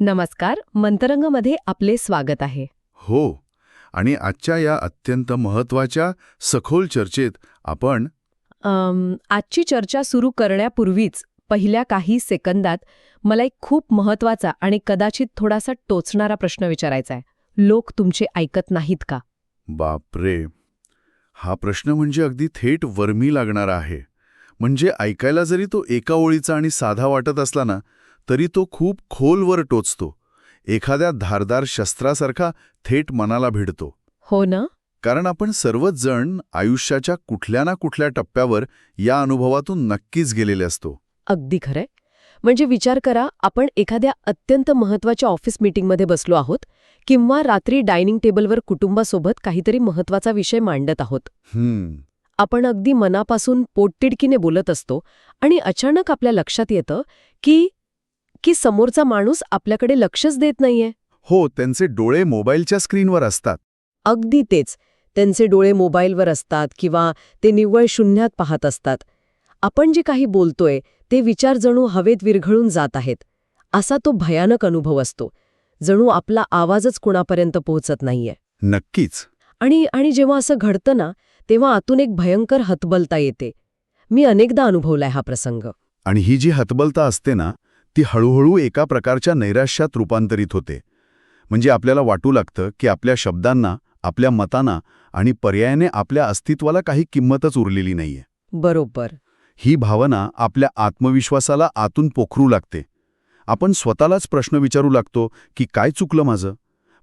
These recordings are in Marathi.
नमस्कार. मंतरंगमध्ये आपले स्वागत आहे. हो. आणि आजच्या या अत्यंत महत्वाच्या सखोल चर्चेत आपण आजची चर्चा सुरू करण्यापूर्वीच पहिल्या काही सेकंदात मला एक खूप महत्वाचा आणि कदाचित थोडासा टोचणारा प्रश्न विचारायचा आहे. लोक तुमचे ऐकत नाहीत का? बापरे, हा प्रश्न म्हणजे अगदी थेट वर्मी लागणारा आहे. म्हणजे ऐकायला जरी तो एका ओळीचा आणि साधा वाटत असला ना, तरी तो खूप खोलवर टोचतो. एखाद्या धारदार शस्त्रासारखा थेट मनाला भिडतो. हो ना. कारण आपण सर्वच जण आयुष्याच्या कुठल्या ना कुठल्या टप्प्यावर या अनुभवातून नक्कीच गेलेले असतो. अगदी खरंय. म्हणजे विचार करा, आपण एखाद्या अत्यंत महत्वाच्या ऑफिस मीटिंगमध्ये बसलो आहोत किंवा रात्री डायनिंग टेबलवर कुटुंबासोबत काहीतरी महत्वाचा विषय मांडत आहोत. आपण अगदी मनापासून पोटतिडकीने बोलत असतो आणि अचानक आपल्या लक्षात येतं की समोरचा माणूस आपल्याकडे लक्षच देत नाहीये. हो, त्यांचे डोळे मोबाईलच्या स्क्रीनवर असतात. अगदी तेच. त्यांचे डोळे मोबाईलवर असतात किंवा ते निव्वळ शून्यात पाहत असतात. आपण जे काही बोलतोय ते विचार जणू हवेत विरघळून जात आहेत. असा तो भयानक अनुभव असतो. जणू आपला आवाजच कुणापर्यंत पोहोचत नाहीये. नक्कीच. आणि जेव्हा असं घडतं ना, तेव्हा आतून एक भयंकर हतबलता येते. मी अनेकदा अनुभवलाय हा प्रसंग. आणि ही जी हतबलता असते ना, ती हळूहळू एका प्रकारच्या नैराश्यात रूपांतरित होते. म्हणजे आपल्याला वाटू लागतं की आपल्या शब्दांना, आपल्या मतांना आणि पर्यायाने आपल्या अस्तित्वाला काही किंमतच उरलेली नाहीये. बरोबर. ही भावना आपल्या आत्मविश्वासाला आतून पोखरू लागते. आपण स्वतःलाच प्रश्न विचारू लागतो की काय चुकलं माझं?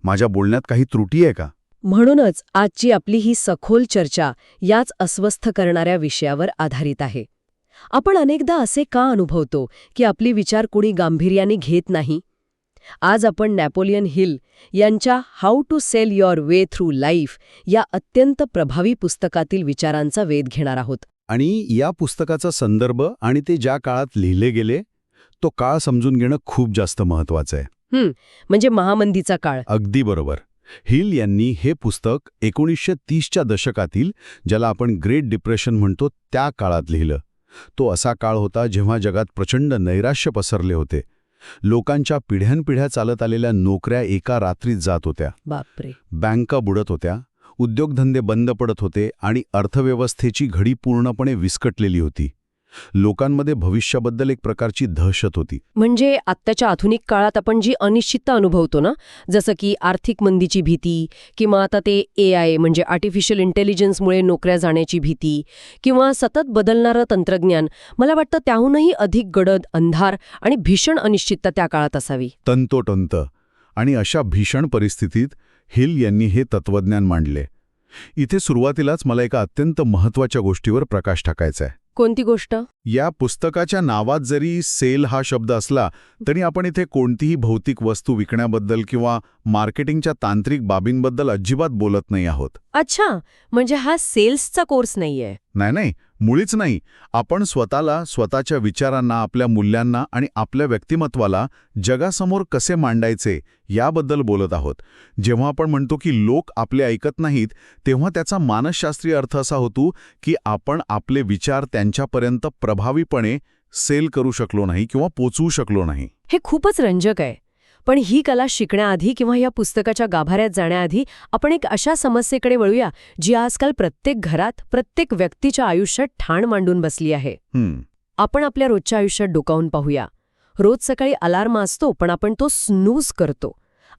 माझ्या बोलण्यात काही त्रुटी आहे का? म्हणूनच आजची आपली ही सखोल चर्चा याच अस्वस्थ करणाऱ्या विषयावर आधारित आहे. आपण अनेकदा असे का अनुभवतो की आपले विचार कोणी गांभीर्याने घेत नाही? आज आपण नॅपोलियन हिल यांच्या how to sell your way through life या अत्यंत प्रभावी पुस्तकातील विचारांचा वेध घेणार आहोत. आणि या पुस्तकाचा संदर्भ आणि ते ज्या काळात लिहिले गेले, तो काळ समजून घेणं खूप जास्त महत्वाचं आहे. म्हणजे महामंदीचा काळ. अगदी बरोबर. हिल यांनी हे पुस्तक 1930च्या दशकातील, ज्याला आपण ग्रेट डिप्रेशन म्हणतो, त्या काळात लिहिलं. तो असा काळ होता जेव्हा जगात प्रचंड नैराश्य पसरले होते. लोकांच्या पिढ्यानपिढ्या चालत आलेल्या नोकऱ्या एका रात्रीत जात होत्या. बापरे. बँका बुडत होत्या, उद्योगधंदे बंद पडत होते आणि अर्थव्यवस्थेची घडी पूर्णपणे विस्कटलेली होती. लोकांमध्ये भविष्याबद्दल एक प्रकारची दहशत होती. म्हणजे आत्ताच्या आधुनिक काळात आपण जी अनिश्चितता अनुभवतो ना, जसं की आर्थिक मंदीची भीती किंवा आता ते AI म्हणजे आर्टिफिशियल इंटेलिजन्समुळे नोकऱ्या जाण्याची भीती किंवा सतत बदलणारं तंत्रज्ञान, मला वाटतं त्याहूनही अधिक गडद, अंधार आणि भीषण अनिश्चितता त्या काळात असावी. तंतोतंत. आणि अशा भीषण परिस्थितीत हिल यांनी हे तत्वज्ञान मांडले. इथे सुरुवातीलाच मला एका अत्यंत महत्त्वाच्या गोष्टीवर प्रकाश टाकायचा आहे. कोणती गोष्ट? या पुस्तकाच्या नावात जरी सेल हा शब्द असला तरी आपण इथे कोणतीही भौतिक वस्तू विकण्याबद्दल किंवा मार्केटिंगच्या तांत्रिक बाबींबद्दल अजिबात बोलत नाही आहोत. अच्छा, म्हणजे हा सेल्सचा कोर्स नाहीये. नाही, मुळीच नाही. आपण स्वतःला, स्वतःच्या विचारांना, आपल्या मूल्यांना आणि आपल्या व्यक्तिमत्वाला जगासमोर कसे मांडायचे याबद्दल बोलत आहोत. जेव्हा आपण म्हणतो की लोक आपले ऐकत नाहीत, तेव्हा त्याचा मानसशास्त्रीय अर्थ असा होतो की आपण आपले विचार त्यांच्यापर्यंत प्रभावीपणे सेल करू शकलो नाही किंवा पोचवू शकलो नाही. हे खूपच रंजक आहे. पण ही कला शिकण्याआधी किंवा या पुस्तकाच्या गाभाऱ्यात जाण्याआधी आपण एक अशा समस्येकडे वळूया जी आजकाल प्रत्येक घरात, प्रत्येक व्यक्तीच्या आयुष्यात ठाण मांडून बसली आहे. आपण आपल्या रोजच्या आयुष्यात डोकावून पाहूया. रोज सकाळी अलार्म असतो, पण आपण तो स्नूज करतो.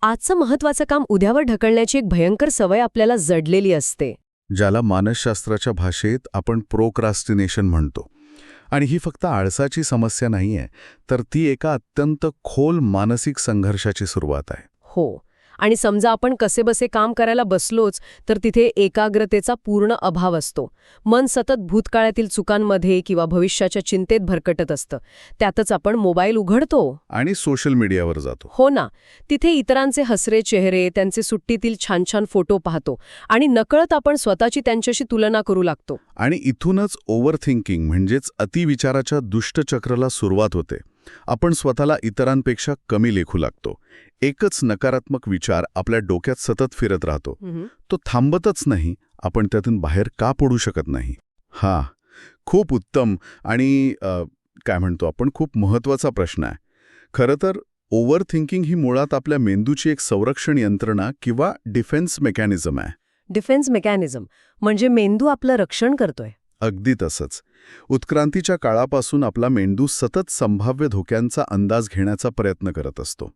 आजचं महत्वाचं काम उद्यावर ढकलण्याची एक भयंकर सवय आपल्याला जडलेली असते, ज्याला मानसशास्त्राच्या भाषेत आपण प्रोक्रास्टिनेशन म्हणतो. आणि ही फक्त आळसाची समस्या नाहीये, तर ती एका अत्यंत खोल मानसिक संघर्षाची सुरुवात आहे. हो. आणि समजा आपण कसेबसे काम करायला बसलोच तर तिथे एकाग्रतेचा पूर्ण अभाव असतो. मन सतत भूतकाळातील चुकांमध्ये किंवा भविष्याच्या चिंतेत भरकटत असतं. त्यातच आपण मोबाईल उघडतो आणि सोशल मीडियावर जातो. हो ना. तिथे इतरांचे हसरे चेहरे, त्यांचे सुट्टीतील छान छान फोटो पाहतो आणि नकळत आपण स्वतःची त्यांच्याशी तुलना करू लागतो. आणि इथूनच ओव्हरथिंकिंग म्हणजेच अतिविचाराच्या दुष्टचक्राला सुरुवात होते. आपण स्वतःला इतरांपेक्षा कमी लेखू लागतो. एकच नकारात्मक विचार आपल्या डोक्यात सतत फिरत राहतो. तो थांबतच नाही. आपण त्यातून बाहेर का पडू शकत नाही? खूप उत्तम आणि काय म्हणतो आपण, खूप महत्त्वाचा प्रश्न आहे. खरं तर ओव्हर थिंकिंग ही मुळात आपल्या मेंदूची एक संरक्षण यंत्रणा किंवा डिफेन्स मेकॅनिझम आहे. डिफेन्स मेकॅनिझम म्हणजे मेंदू आपलं रक्षण करतोय. अगदी तसंच. उत्क्रांतीच्या काळापासून आपला मेंदू सतत संभाव्य धोक्यांचा अंदाज घेण्याचा प्रयत्न करत असतो.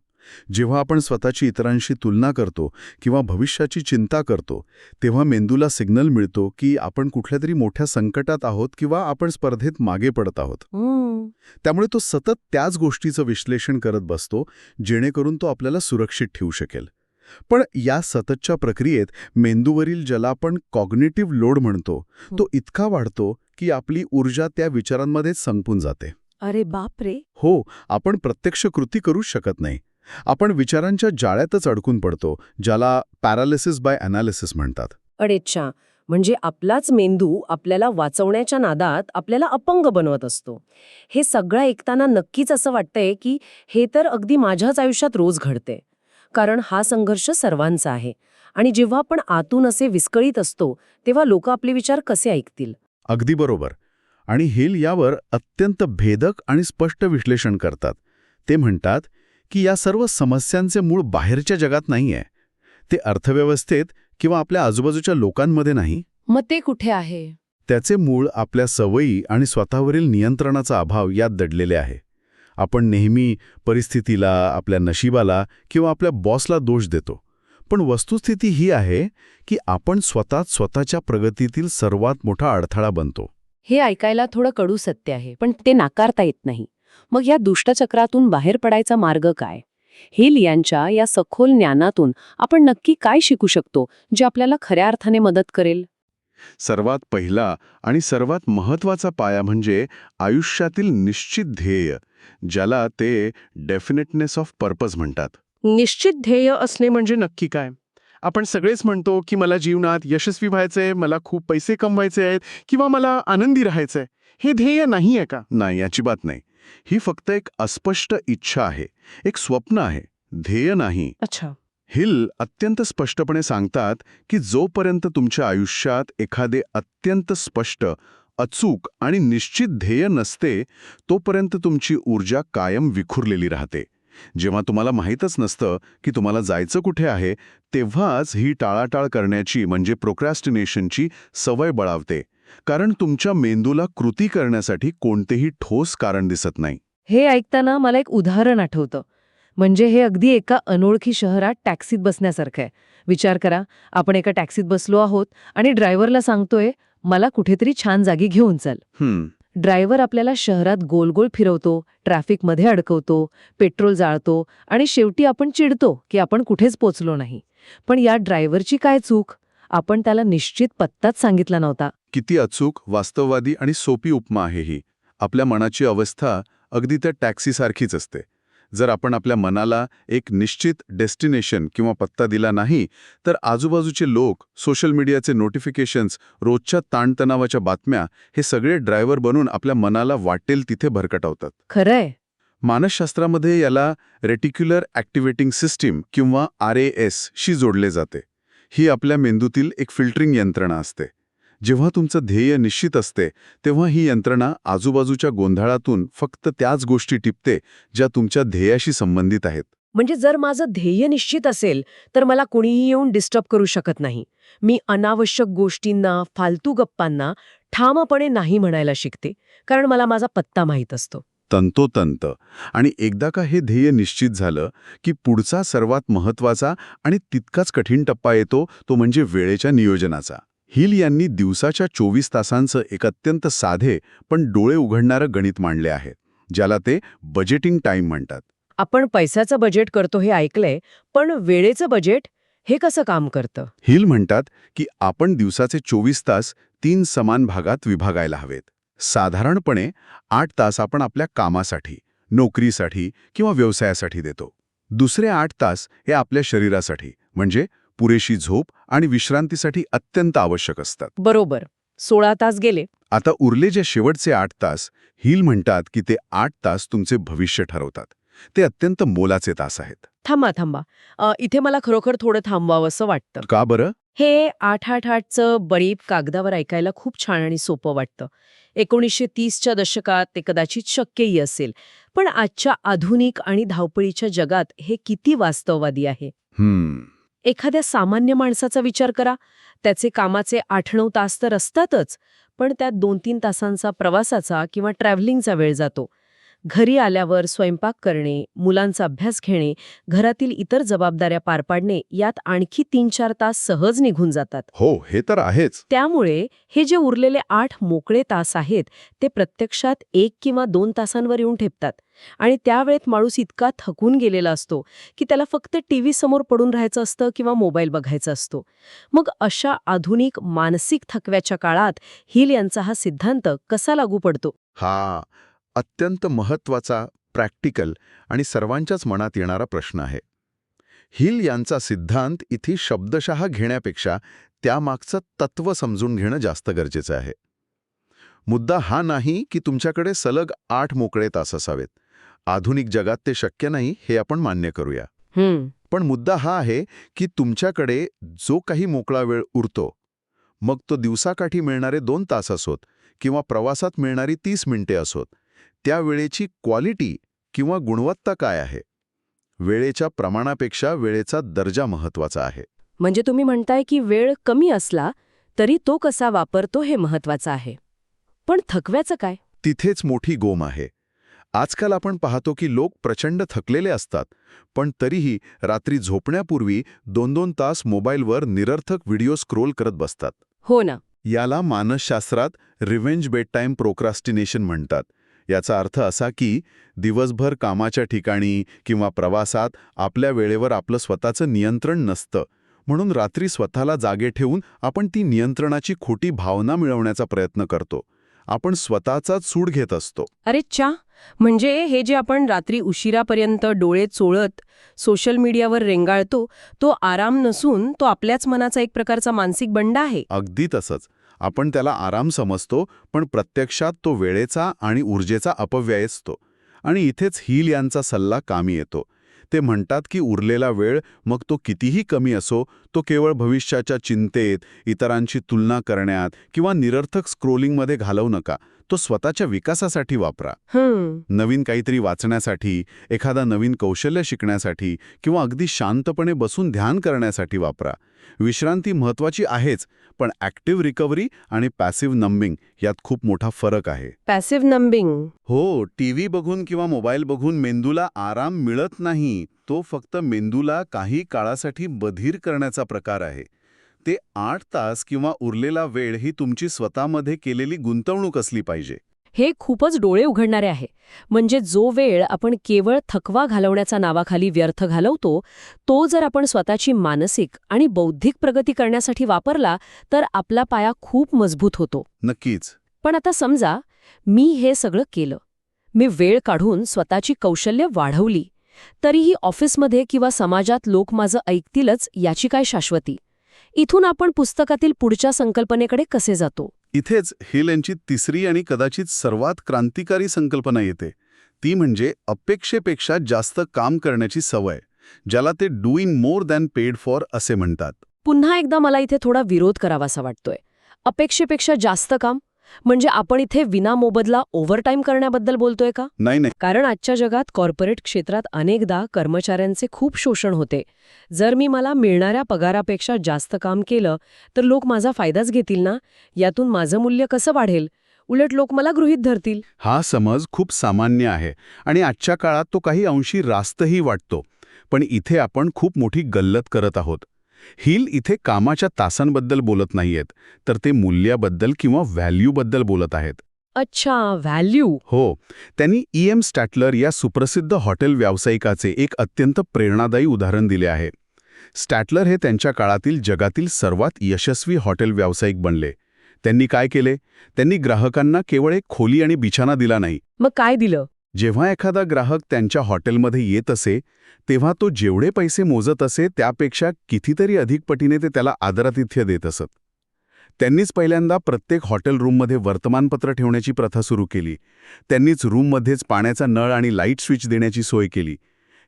जेव्हा आपण स्वतःची इतरांशी तुलना करतो किंवा भविष्याची चिंता करतो, तेव्हा मेंदूला सिग्नल मिळतो की आपण कुठल्यातरी मोठ्या संकटात आहोत किंवा आपण स्पर्धेत मागे पडत आहोत. त्यामुळे तो सतत त्याच गोष्टीचं विश्लेषण करत बसतो, जेणेकरून तो आपल्याला सुरक्षित ठेवू शकेल. पण या सततच्या प्रक्रियेत मेंदूवरील ज्याला आपण कॉग्निटिव्ह लोड म्हणतो, तो इतका वाढतो की आपली ऊर्जा त्या विचारांमध्येच संपून जाते. अरे बापरे. हो, आपण प्रत्यक्ष कृती करूच शकत नाही. आपण विचारांच्या जाळ्यातच अडकून पडतो, ज्याला पॅरालिसिस बाय अनालिसिस म्हणतात. अडेच्छा. म्हणजे आपलाच मेंदू आपल्याला वाचवण्याच्या नादात आपल्याला अपंग बनवत असतो. हे सगळं ऐकताना नक्कीच असं वाटतंय की हे तर अगदी माझ्याच आयुष्यात रोज घडते. कारण हा संघर्ष सर्वांचा आहे. आणि जेव्हा आपण आतून असे विस्कळीत असतो, तेव्हा लोक आपले विचार कसे ऐकतील? अगदी बरोबर. आणि हिल यावर अत्यंत भेदक आणि स्पष्ट विश्लेषण करतात. ते म्हणतात की या सर्व समस्यांचे मूळ बाहेरच्या जगात नाही आहे. ते अर्थव्यवस्थेत किंवा आपल्या आजूबाजूच्या लोकांमध्ये नाही. मग ते कुठे आहे? त्याचे मूळ आपल्या सवयी आणि स्वतःवरील नियंत्रणाचा अभाव यात दडलेले आहे. आपण नेहमी परिस्थितीला, आपल्या नशिबाला किंवा आपल्या बॉसला दोष देतो. पण वस्तुस्थिती ही आहे की आपण स्वतःच्या प्रगतीतील सर्वात मोठा अडथळा बनतो. हे ऐकायला थोडं कडू सत्य आहे, पण ते नाकारता येत नाही. मग या दुष्टचक्रातून बाहेर पडायचा मार्ग काय? हिल यांच्या या सखोल ज्ञानातून आपण नक्की काय शिकू शकतो, जे आपल्याला खऱ्या अर्थाने मदत करेल? सर्वात पहिला आणि सर्वात महत्त्वाचा पाया म्हणजे आयुष्यातील निश्चित ध्येय, ज्याला ते डेफिनेटनेस ऑफ पर्पज म्हणतात. निश्चित ध्येय असणे म्हणजे नक्की काय? आपण सगळेच म्हणतो की मला जीवनात यशस्वी व्हायचंय, मला खूप पैसे कमवायचे आहेत किंवा मला आनंदी राहायचंय. हे ध्येय नाही आहे का? नाही, अजिबात नाही. ही फक्त एक अस्पष्ट इच्छा आहे, एक स्वप्न आहे, ध्येय नाही. अच्छा. हिल अत्यंत स्पष्टपणे सांगतात की जोपर्यंत तुमच्या आयुष्यात एखादे अत्यंत स्पष्ट, अचूक आणि निश्चित ध्येय नसते, तोपर्यंत तुमची ऊर्जा कायम विखुरलेली राहते. जेव्हा तुम्हाला माहीतच नसतं की तुम्हाला जायचं कुठे आहे, तेव्हाच ही टाळाटाळ करण्याची म्हणजे प्रोक्रॅस्टिनेशनची सवय बळावते. कारण तुमच्या मेंदूला कृती करण्यासाठी कोणतेही ठोस कारण दिसत नाही. हे ऐकताना मला एक उदाहरण आठवतं. म्हणजे हे अगदी एका अनोळखी शहरात टॅक्सीत बसण्यासारखं आहे. विचार करा, आपण एका टॅक्सीत बसलो आहोत आणि ड्रायव्हरला सांगतोय, मला कुठेतरी छान जागी घेऊन चल. ड्रायव्हर आपल्याला शहरात गोल गोल फिरवतो, ट्रॅफिकमध्ये अडकवतो, पेट्रोल जाळतो आणि शेवटी आपण चिडतो की आपण कुठेच पोचलो नाही. पण या ड्रायव्हरची काय चूक? आपण त्याला निश्चित पत्ताच सांगितला नव्हता. किती अचूक, वास्तववादी आणि सोपी उपमा आहे ही. आपल्या मनाची अवस्था अगदी त्या टॅक्सीसारखीच असते. जर आपण आपल्या मनाला एक निश्चित डेस्टिनेशन किंवा पत्ता दिला नाही, तर आजूबाजूचे लोक, सोशल मीडियाचे नोटिफिकेशन्स, रोजच्या ताणतणावाच्या बातम्या हे सगळे ड्रायव्हर बनून आपल्या मनाला वाटेल तिथे भरकटवतात. खरंय. मानसशास्त्रामध्ये याला रेटिक्युलर ॲक्टिव्हेटिंग सिस्टीम किंवा RAS शी जोडले जाते. ही आपल्या मेंदूतील एक फिल्टरिंग यंत्रणा असते. जेव्हा तुमचं ध्येय निश्चित असते, तेव्हा ही यंत्रणा आजूबाजूच्या गोंधळातून फक्त त्याच गोष्टी टिपते ज्या तुमच्या ध्येयाशी संबंधित आहेत. म्हणजे जर माझं ध्येय निश्चित असेल, तर मला कुणीही येऊन डिस्टर्ब करू शकत नाही. मी अनावश्यक गोष्टींना, फालतू गप्पांना ठामपणे नाही म्हणायला शिकते, कारण मला माझा पत्ता माहीत असतो. तंतोतंत. आणि एकदा का हे ध्येय निश्चित झालं की पुढचा सर्वात महत्त्वाचा आणि तितकाच कठीण टप्पा येतो, तो म्हणजे वेळेच्या नियोजनाचा. हिल यांनी दिवसाच्या 24 तासांचं एक अत्यंत साधे पण डोळे उघडणारं गणित मांडले आहे, ज्याला ते बजेटिंग टाईम म्हणतात. आपण पैशाचं बजेट करतो हे ऐकलंय, पण वेळेचं बजेट हे कसं काम करतं? हिल म्हणतात की आपण दिवसाचे 24 तास 3 समान भागात विभागायला हवेत. साधारणपणे 8 तास आपण आपल्या कामासाठी, नोकरीसाठी किंवा व्यवसायासाठी देतो. दुसरे 8 तास हे आपल्या शरीरासाठी, म्हणजे पुरेशी झोप आणि विश्रांतीसाठी अत्यंत आवश्यक असतात. बरोबर. 16 तास गेले. आता उरले जे शेवटचे 8 तास, हिल म्हणतात की ते 8 तास तुमचे भविष्य ठरवतात. ते अत्यंत मोलाचे तास आहेत. थांबा. इथे मला खरोखर थोडं थांबवावंसं वाटतं. का बरं? हे 8-8-8चं बळीप कागदावर ऐकायला खूप छान आणि सोपं वाटतं. 1930च्या दशकात ते कदाचित शक्यही असेल. पण आजच्या आधुनिक आणि धावपळीच्या जगात हे किती वास्तववादी आहे? एखाद्या सामान्य माणसाचा विचार करा. त्याचे कामाचे 8-9 तास तर असतातच, पण त्यात 2-3 तासांचा प्रवासाचा किंवा ट्रॅव्हलिंगचा वेळ जातो. घरी आल्यावर स्वयंपाक करणे, मुलांचा अभ्यास घेणे, घरातील इतर जबाबदाऱ्या पार पाडणे यात आणखी 3-4 तास सहज निघून जातात. हो, हे तर आहेच. त्यामुळे हे जे उरलेले 8 मोकळे तास आहेत ते प्रत्यक्षात 1 किंवा 2 तासांवर येऊन ठेपतात. आणि त्यावेळेत माणूस इतका थकून गेलेला असतो की त्याला फक्त टीव्ही समोर पडून राहायचं असतं किंवा मोबाईल बघायचा असतो. मग अशा आधुनिक मानसिक थकव्याच्या काळात हिल यांचा हा सिद्धांत कसा लागू पडतो? हा अत्यंत महत्वाचा, प्रॅक्टिकल आणि सर्वांच्याच मनात येणारा प्रश्न आहे. हिल यांचा सिद्धांत इथे शब्दशः घेण्यापेक्षा त्यामागचं तत्व समजून घेणं जास्त गरजेचं आहे. मुद्दा हा नाही की तुमच्याकडे सलग 8 मोकळे तास असावेत. आधुनिक जगात ते शक्य नाही, हे आपण मान्य करूया. पण मुद्दा हा आहे की तुमच्याकडे जो काही मोकळा वेळ उरतो, मग तो दिवसाकाठी मिळणारे 2 तास असोत किंवा प्रवासात मिळणारी 30 मिनिटे असोत, त्या वेळेची क्वालिटी किंवा गुणवत्ता काय आहे? वेळेच्या प्रमाणापेक्षा वेळेचा दर्जा महत्वाचा आहे. म्हणजे तुम्ही म्हणताय की वेळ कमी असला तरी तो कसा वापरतो हे महत्वाचं आहे. पण थकव्याचं काय? तिथेच मोठी गोम आहे. आजकाल आपण पाहतो की लोक प्रचंड थकलेले असतात, पण तरीही रात्री झोपण्यापूर्वी 2-2 तास मोबाईलवर निरर्थक व्हिडिओ स्क्रोल करत बसतात. हो ना. याला मानसशास्त्रात रिव्हेंज बेड टाईम प्रोक्रास्टिनेशन म्हणतात. याचा अर्थ असा की दिवसभर कामाच्या ठिकाणी किंवा प्रवासात आपल्या वेळेवर आपलं स्वतःचं नियंत्रण नसतं, म्हणून रात्री स्वतःला जागे ठेवून आपण ती नियंत्रणाची खोटी भावना मिळवण्याचा प्रयत्न करतो. आपण स्वतःचाच सूड घेत असतो. अरे च्या, म्हणजे हे जे आपण रात्री उशिरापर्यंत डोळे चोळत सोशल मीडियावर रेंगाळतो, तो आराम नसून तो आपल्याच मनाचा एक प्रकारचा मानसिक बंड आहे. अगदी तसंच. आपण त्याला आराम समजतो, पण प्रत्यक्षात तो वेळेचा आणि ऊर्जेचा अपव्यय असतो. आणि इथेच हिल यांचा सल्ला कामी येतो. ते म्हणतात की उरलेला वेळ, मग तो कितीही कमी असो, तो केवळ भविष्याच्या चिंतेत, इतरांची तुलना करण्यात किंवा निरर्थक स्क्रोलिंगमध्ये घालवू नका. तो स्वतःच्या विकासासाठी वापरा. नवीन काहीतरी वाचण्यासाठी, एखादा नवीन कौशल्य शिकण्यासाठी किंवा अगदी शांतपणे बसून ध्यान करण्यासाठी वापरा. विश्रांती महत्वाची आहेच, पण ॲक्टिव्ह रिकव्हरी आणि पॅसिव्ह नंबिंग यात खूप मोठा फरक आहे. Passive numbing? हो, टीव्ही बघून किंवा मोबाईल बघून मेंदूला आराम मिळत नाही. तो फक्त मेंदूला काही काळासाठी बधीर करण्याचा प्रकार आहे. ते 8 तास किंवा उरलेला वेळ ही तुमची स्वतःमध्ये केलेली गुंतवणूक असली पाहिजे. हे खूपच डोळे उघडणारे आहे. म्हणजे जो वेळ आपण केवळ थकवा घालवण्याच्या नावाखाली व्यर्थ घालवतो, तो जर आपण स्वतःची मानसिक आणि बौद्धिक प्रगती करण्यासाठी वापरला तर आपला पाया खूप मजबूत होतो. नक्कीच. पण आता समजा मी हे सगळं केलं, मी वेळ काढून स्वतःची कौशल्य वाढवली, तरीही ऑफिसमध्ये किंवा समाजात लोक माझं ऐकतीलच याची काय शाश्वती? इथून आपण पुस्तकातील पुढच्या संकल्पनेकडे कसे जातो? इथेच हिल यांची तिसरी आणि कदाचित सर्वात क्रांतिकारी संकल्पना येते. ती म्हणजे अपेक्षेपेक्षा जास्त काम करण्याची सवय, ज्याला ते doing more than paid for असे म्हणतात. पुन्हा एकदा मला इथे थोडा विरोध करावासा वाटतोय. अपेक्षेपेक्षा जास्त काम म्हणजे आपण इथे विनामोबदला ओव्हरटाईम करण्याबद्दल बोलतोय का? नाही. कारण आजच्या जगात कॉर्पोरेट क्षेत्रात अनेकदा कर्मचाऱ्यांचे खूप शोषण होते. जर मी मला मिळणाऱ्या पगारापेक्षा जास्त काम केलं तर लोक माझा फायदाच घेतील ना? यातून माझं मूल्य कसं वाढेल? उलट लोक मला गृहीत धरतील. हा समज खूप सामान्य आहे आणि आजच्या काळात तो काही अंशी रास्तही वाटतो. पण इथे आपण खूप मोठी गल्लत करत आहोत. हिल इथे कामाच्या तासांबद्दल बोलत नाहीयेत, तर ते मूल्याबद्दल किंवा व्हॅल्यूबद्दल बोलत आहेत. अच्छा, व्हॅल्यू. हो, त्यांनी E.M. स्टॅटलर या सुप्रसिद्ध हॉटेल व्यावसायिकाचे एक अत्यंत प्रेरणादायी उदाहरण दिले आहे. स्टॅटलर हे त्यांच्या काळातील जगातील सर्वात यशस्वी हॉटेल व्यावसायिक बनले. त्यांनी काय केले? त्यांनी ग्राहकांना केवळ एक खोली आणि बिछाना दिला नाही. मग काय दिलं? जेव्हा एखादा ग्राहक त्यांच्या हॉटेलमध्ये येत असे, तेव्हा तो जेवढे पैसे मोजत असे त्यापेक्षा कितीतरी अधिक पटीने ते त्याला आदरातिथ्य देत असत. त्यांनीच पहिल्यांदा प्रत्येक हॉटेल रूममध्ये वर्तमानपत्र ठेवण्याची प्रथा सुरू केली. त्यांनीच रूममध्येच पाण्याचा नळ आणि लाईट स्विच देण्याची सोय केली.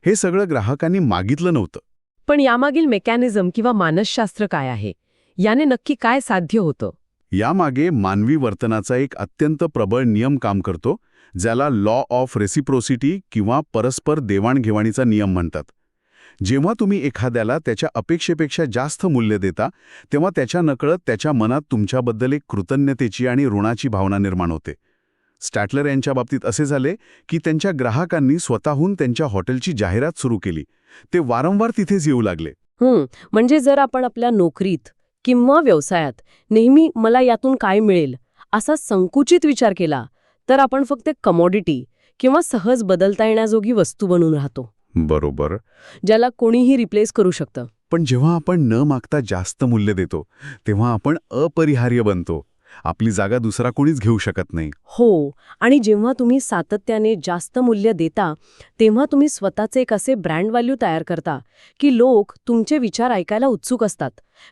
हे सगळं ग्राहकांनी मागितलं नव्हतं. पण यामागील मेकॅनिझम किंवा मानसशास्त्र काय आहे? याने नक्की काय साध्य होतं? यामागे मानवी वर्तनाचा एक अत्यंत प्रबळ नियम काम करतो, ज्याला लॉ ऑफ रेसिप्रोसिटी किंवा परस्पर देवाणघेवाणीचा नियम म्हणतात. जेव्हा तुम्ही एखाद्याला त्याच्या अपेक्षेपेक्षा जास्त मूल्य देता, तेव्हा त्याच्या नकळत त्याच्या मनात तुमच्याबद्दल एक कृतज्ञतेची आणि ऋणाची भावना निर्माण होते. स्टॅटलर यांच्या बाबतीत असे झाले की त्यांच्या ग्राहकांनी स्वतःहून त्यांच्या हॉटेलची जाहिरात सुरू केली. ते वारंवार तिथेच येऊ लागले. म्हणजे जर आपण आपल्या नोकरीत किंवा व्यवसायात नेहमी मला यातून काय मिळेल असा संकुचित विचार केला, तर आपण फक्त कमॉडिटी किंवा सहज बदलता येण्याजोगी वस्तू बनून राहतो, बरोबर. ज्याला कोणीही रिप्लेस करू शकतं. पण जेव्हा आपण न मागता जास्त मूल्य देतो, तेव्हा आपण अपरिहार्य बनतो. आपली जागा दुसरा कोणीच घेऊ शकत नाही. हो, आणि जेव्हा तुम्ही सातत्याने जास्त मूल्य देता, तेव्हा तुम्ही स्वतःचे एक असे ब्रँड व्हॅल्यू तयार करता की लोक तुमचे विचार ऐकायला उत्सुक असतात,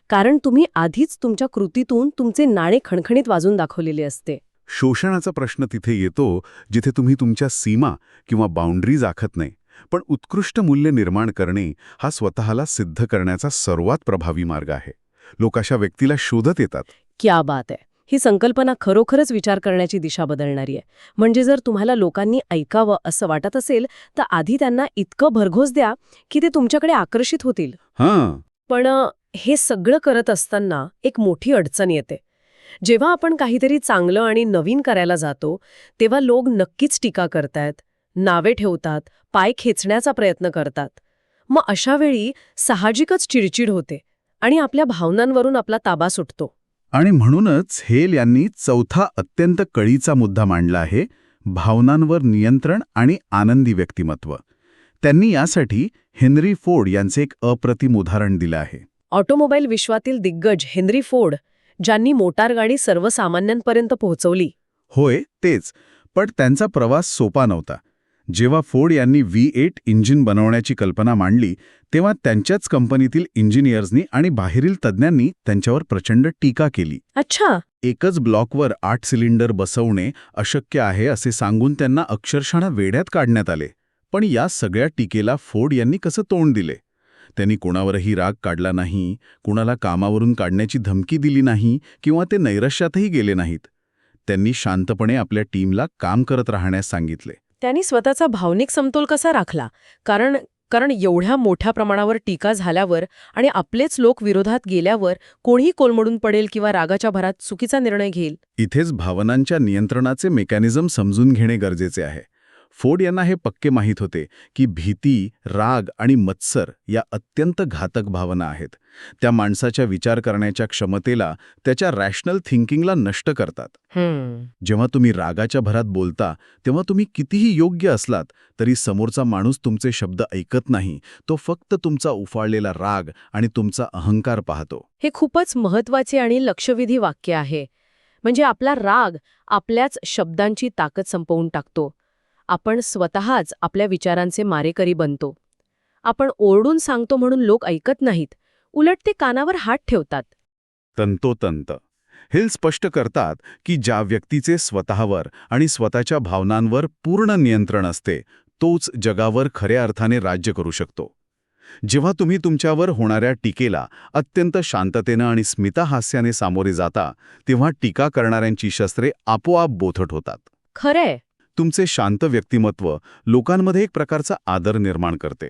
कारण तुम्ही आधीच तुमच्या कृतीतून तुमचे नाणे खणखणीत वाजून दाखवलेले असते. शोषणाचा प्रश्न तिथे येतो जिथे तुम्ही तुमच्या सीमा किंवा बाउंड्रीज आखत नाही. पण उत्कृष्ट मूल्य निर्माण करणे हा स्वतःला सिद्ध करण्याचा सर्वात प्रभावी मार्ग आहे. लोक अशा व्यक्तीला शोधत येतात. क्या बात आहे. ही संकल्पना खरोखरच विचार करण्याची दिशा बदलणारी आहे. म्हणजे जर तुम्हाला लोकांनी ऐकावं असं वाटत असेल, तर आधी त्यांना इतकं भरघोस द्या की ते तुमच्याकडे आकर्षित होतील. पण हे सगळं करत असताना एक मोठी अडचण येते. जेव्हा आपण काहीतरी चांगलं आणि नवीन करायला जातो, तेव्हा लोक नक्कीच टीका करतायत, नावे ठेवतात, पाय खेचण्याचा प्रयत्न करतात. मग अशा वेळी साहजिकच चिडचिड होते आणि आपल्या भावनांवरून आपला ताबा सुटतो. आणि म्हणूनच हेल यांनी चौथा अत्यंत कळीचा मुद्दा मांडला आहे, भावनांवर नियंत्रण आणि आनंदी व्यक्तिमत्व. त्यांनी यासाठी हेनरी फोर्ड यांचे एक अप्रतिम उदाहरण दिलं आहे. ऑटोमोबाईल विश्वातील दिग्गज हेनरी फोर्ड, ज्यांनी मोटारगाडी सर्वसामान्यांपर्यंत पोहोचवली. होय, तेच. पण त्यांचा प्रवास सोपा नव्हता. जेव्हा फोर्ड यांनी V8 इंजिन बनवण्याची कल्पना मांडली, तेव्हा त्यांच्याच कंपनीतील इंजिनियर्सनी आणि बाहेरील तज्ज्ञांनी त्यांच्यावर प्रचंड टीका केली. अच्छा. एकच ब्लॉकवर 8 सिलिंडर बसवणे अशक्य आहे असे सांगून त्यांना अक्षरशः वेड्यात काढण्यात आले. पण या सगळ्या टीकेला फोर्ड यांनी कसं तोंड दिले? त्यांनी कुणावरही राग काढला नाही, कुणाला कामावरून काढण्याची धमकी दिली नाही किंवा ते नैराश्यातही गेले नाहीत. त्यांनी शांतपणे आपल्या टीमला काम करत राहण्यास सांगितले. त्यांनी स्वतःचा भावनिक समतोल कसा राखला? कारण एवढ्या मोठ्या प्रमाणावर टीका झाल्यावर आणि आपलेच लोक विरोधात गेल्यावर कोणीही कोलमडून पडेल किंवा रागाच्या भरात चुकीचा निर्णय घेईल. इथेच भावनांच्या नियंत्रणाचे मेकॅनिझम समजून घेणे गरजेचे आहे. फोर्ड यांना हे पक्के माहीत होते की भीती, राग आणि मत्सर या अत्यंत घातक भावना आहेत. त्या माणसाच्या विचार करण्याच्या क्षमतेला, त्याच्या रॅशनल थिंकिंगला नष्ट करतात. जेव्हा तुम्ही रागाच्या भरात बोलता, तेव्हा तुम्ही कितीही योग्य असलात तरी समोरचा माणूस तुमचे शब्द ऐकत नाही. तो फक्त तुमचा उफाळलेला राग आणि तुमचा अहंकार पाहतो. हे खूपच महत्वाचे आणि लक्षवेधी वाक्य आहे. म्हणजे आपला राग आपल्याच शब्दांची ताकद संपवून टाकतो. आपण स्वतःच आपल्या विचारांचे मारेकरी बनतो. आपण ओरडून सांगतो म्हणून लोक ऐकत नाहीत, उलट ते कानावर हात ठेवतात. तंतोतंत. हिल स्पष्ट करतात की ज्या व्यक्तीचे स्वतःवर आणि स्वतःच्या भावनांवर पूर्ण नियंत्रण असते, तोच जगावर खऱ्या अर्थाने राज्य करू शकतो. जेव्हा तुम्ही तुमच्यावर होणाऱ्या टीकेला अत्यंत शांततेनं आणि स्मितहास्याने सामोरे जाता, तेव्हा टीका करणाऱ्यांची शस्त्रे आपोआप बोथट होतात. खरंय. तुमचे शांत व्यक्तिमत्व लोकांमध्ये एक प्रकारचा आदर निर्माण करते.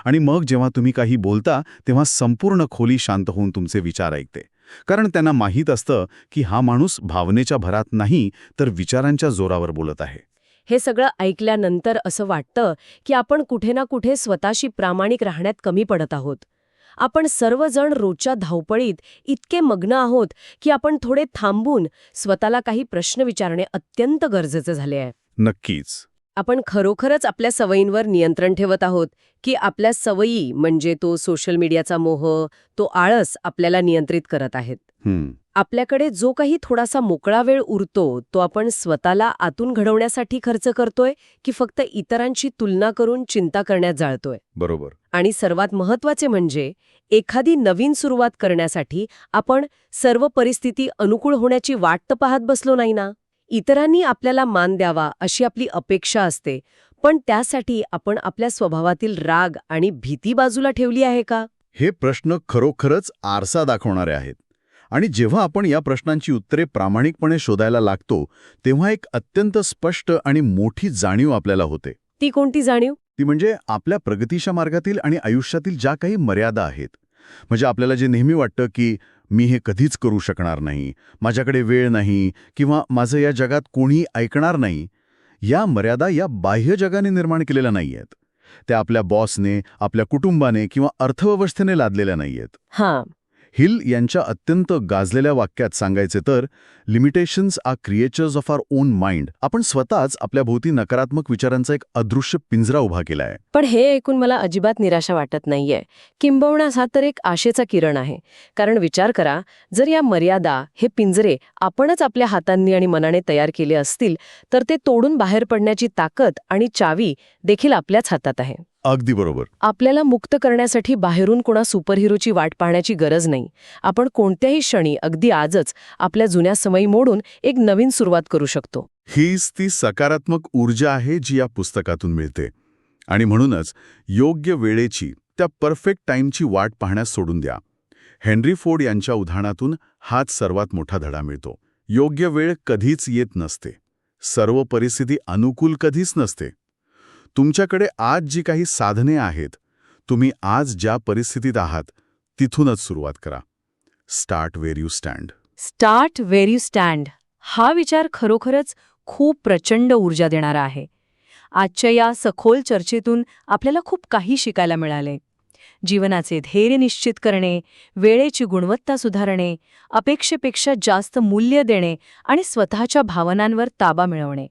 आणि मग जेव्हा तुम्ही काही बोलता, तेव्हा संपूर्ण खोली शांत होऊन तुमचे विचार ऐकते. कारण त्यांना माहीत असतं की हा माणूस भावनेच्या भरात नाही, तर विचारांच्या जोरावर बोलत आहे. हे सगळं ऐकल्यानंतर असं वाटतं की आपण कुठे ना कुठे स्वतःशी प्रामाणिक राहण्यात कमी पडत आहोत. आपण सर्वजण रोजच्या धावपळीत इतके मग्न आहोत की आपण थोडे थांबून स्वतःला काही प्रश्न विचारणे अत्यंत गरजेचे झाले आहे. नक्कीच. आपण खरोखरच आपल्या सवयींवर नियंत्रण ठेवत आहोत की आपल्या सवयी, म्हणजे तो सोशल मीडियाचा मोह, तो आळस आपल्याला नियंत्रित करत आहेत? आपल्याकडे जो काही थोडासा मोकळा वेळ उरतो, तो आपण स्वतःला आतून घडवण्यासाठी खर्च करतोय की फक्त इतरांची तुलना करून चिंता करण्यात जाळतोय? बरोबर. आणि सर्वात महत्त्वाचे म्हणजे एखादी नवीन सुरुवात करण्यासाठी आपण सर्व परिस्थिती अनुकूल होण्याची वाट तर पाहत बसलो नाही ना. इतरांनी आपल्याला मान द्यावा अशी आपली अपेक्षा असते, पण त्यासाठी आपण आपल्या स्वभावातील राग आणि भीती बाजूला ठेवली आहे का? हे प्रश्न खरोखरच आरसा दाखवणारे आहेत. आणि जेव्हा आपण या प्रश्नांची उत्तरे प्रामाणिकपणे शोधायला लागतो तेव्हा एक अत्यंत स्पष्ट आणि मोठी जाणीव आपल्याला होते. ती कोणती जाणीव? ती म्हणजे आपल्या प्रगतीच्या मार्गातील आणि आयुष्यातील ज्या काही मर्यादा आहेत. म्हणजे आपल्याला जे नेहमी वाटतं की मी हे कधीच करू शकणार नाही, माझ्याकडे वेळ नाही किंवा माझं या जगात कोणी ऐकणार नाही, या मर्यादा या बाह्य जगाने निर्माण केलेल्या नाहीयेत. त्या आपल्या बॉसने, आपल्या कुटुंबाने किंवा अर्थव्यवस्थेने लादलेल्या नाहीयेत. हां. हिल यांच्या अत्यंत गाजलेल्या वाक्यात सांगायचे तर, limitations are creatures of our own mind. आपण स्वतःच आपल्या भोवती नकारात्मक विचारांचा एक अदृश्य पिंजरा उभा केलाय. पण हे ऐकून मला अजिबात निराशा वाटत नाहीये. किंबहुना हा तर एक आशेचा किरण आहे. कारण विचार करा, जर या मर्यादा, हे पिंजरे आपणच आपल्या हातांनी आणि मनाने तयार केले असतील, तर ते तोडून बाहेर पडण्याची ताकद आणि चावी देखील आपल्याच हातात आहे. अगदी बरोबर. आपल्याला मुक्त करण्यासाठी बाहेरून कोणा सुपरहिरोची वाट पाहण्याची गरज नाही. आपण कोणत्याही क्षणी, अगदी आजच, आपल्या जुन्या सवयी मोडून एक नवीन सुरुवात करू शकतो. हीच ती सकारात्मक ऊर्जा आहे जी या पुस्तकातून मिळते. आणि म्हणूनच योग्य वेळेची, त्या परफेक्ट टाईमची वाट पाहण्यास सोडून द्या. हेनरी फोर्ड यांच्या उदाहरणातून हाच सर्वात मोठा धडा मिळतो. योग्य वेळ कधीच येत नसते. सर्व परिस्थिती अनुकूल कधीच नसते. तुमच्याकडे आज जी काही साधने आहेत, तुम्ही आज ज्या परिस्थितीत आहात तिथूनच सुरुवात करा. Start where you stand. Start where you stand हा विचार खरोखरच खूप प्रचंड ऊर्जा देणारा आहे. आजच्या या सखोल चर्चेतून आपल्याला खूप काही शिकायला मिळाले. जीवनाचे ध्येय निश्चित करणे, वेळेची गुणवत्ता सुधारणे, अपेक्षेपेक्षा जास्त मूल्य देणे आणि स्वतःच्या भावनांवर ताबा मिळवणे,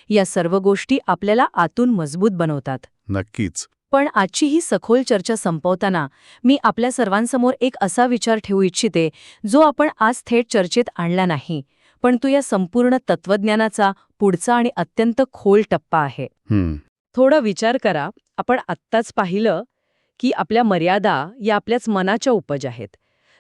या सर्व गोष्टी आपल्याला आतून मजबूत बनवतात. नक्कीच. पण आजची ही सखोल चर्चा संपवताना मी आपल्या सर्वांसमोर एक असा विचार ठेवू इच्छिते, जो आपण आज थेट चर्चेत आणला नाही, पण तो या संपूर्ण तत्वज्ञानाचा पुढचा आणि अत्यंत खोल टप्पा आहे. थोडा विचार करा. आपण आत्ताच पाहिलं की आपल्या मर्यादा या आपल्याच मनाच्या उपज आहेत.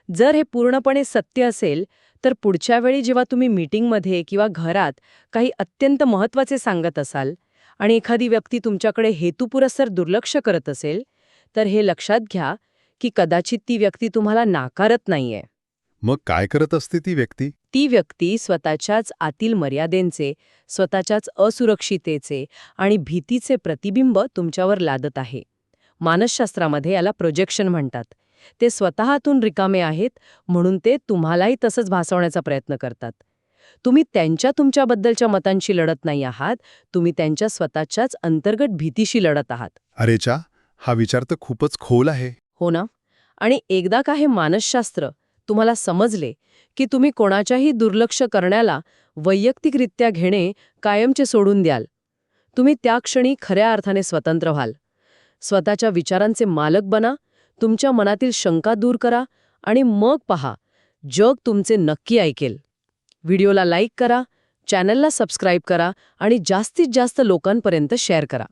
जर हे पूर्णपणे सत्य असेल, तर पुढच्या वेळी जेव्हा तुम्ही मीटिंगमध्ये किंवा घरात काही अत्यंत महत्त्वाचे सांगत असाल आणि एखादी व्यक्ती तुमच्याकडे हेतुपुरस्सर दुर्लक्ष करत असेल, तर हे लक्षात घ्या की कदाचित ती व्यक्ती तुम्हाला नाकारत नाहीये. मग काय करत असते ती व्यक्ती? ती व्यक्ती स्वतःच्याच आतील मर्यादेंचे, स्वतःच्याच असुरक्षितेचे आणि भीतीचे प्रतिबिंब तुमच्यावर लादत आहे. मानसशास्त्रामध्ये याला प्रोजेक्शन म्हणतात. ते स्वतःतून रिकामे आहेत, म्हणून ते तुम्हालाही तसंच भासवण्याचा प्रयत्न करतात. तुम्ही तुमच्याबद्दलच्या मतांशी लढत नाही आहात, तुम्ही त्यांच्या स्वतःच्याच अंतर्गत भीतीशी लढत आहात. अरेचा, हा विचार तर खूपच खोल आहे. हो ना? आणि एकदा का हे मानसशास्त्र तुम्हाला समजले की तुम्ही कोणाच्याही दुर्लक्ष करण्याला वैयक्तिकरित्या घेणे कायमचे सोडून द्याल, तुम्ही त्या क्षणी खऱ्या अर्थाने स्वतंत्र व्हाल. स्वतःच्या विचारांचे मालक बना, तुमच्या मनातील शंका दूर करा आणि मग पहा, जग तुमचे नक्की ऐकेल. व्हिडिओला लाईक करा, चॅनलला सबस्क्राईब करा आणि जास्तीत जास्त लोकांपर्यंत शेअर करा.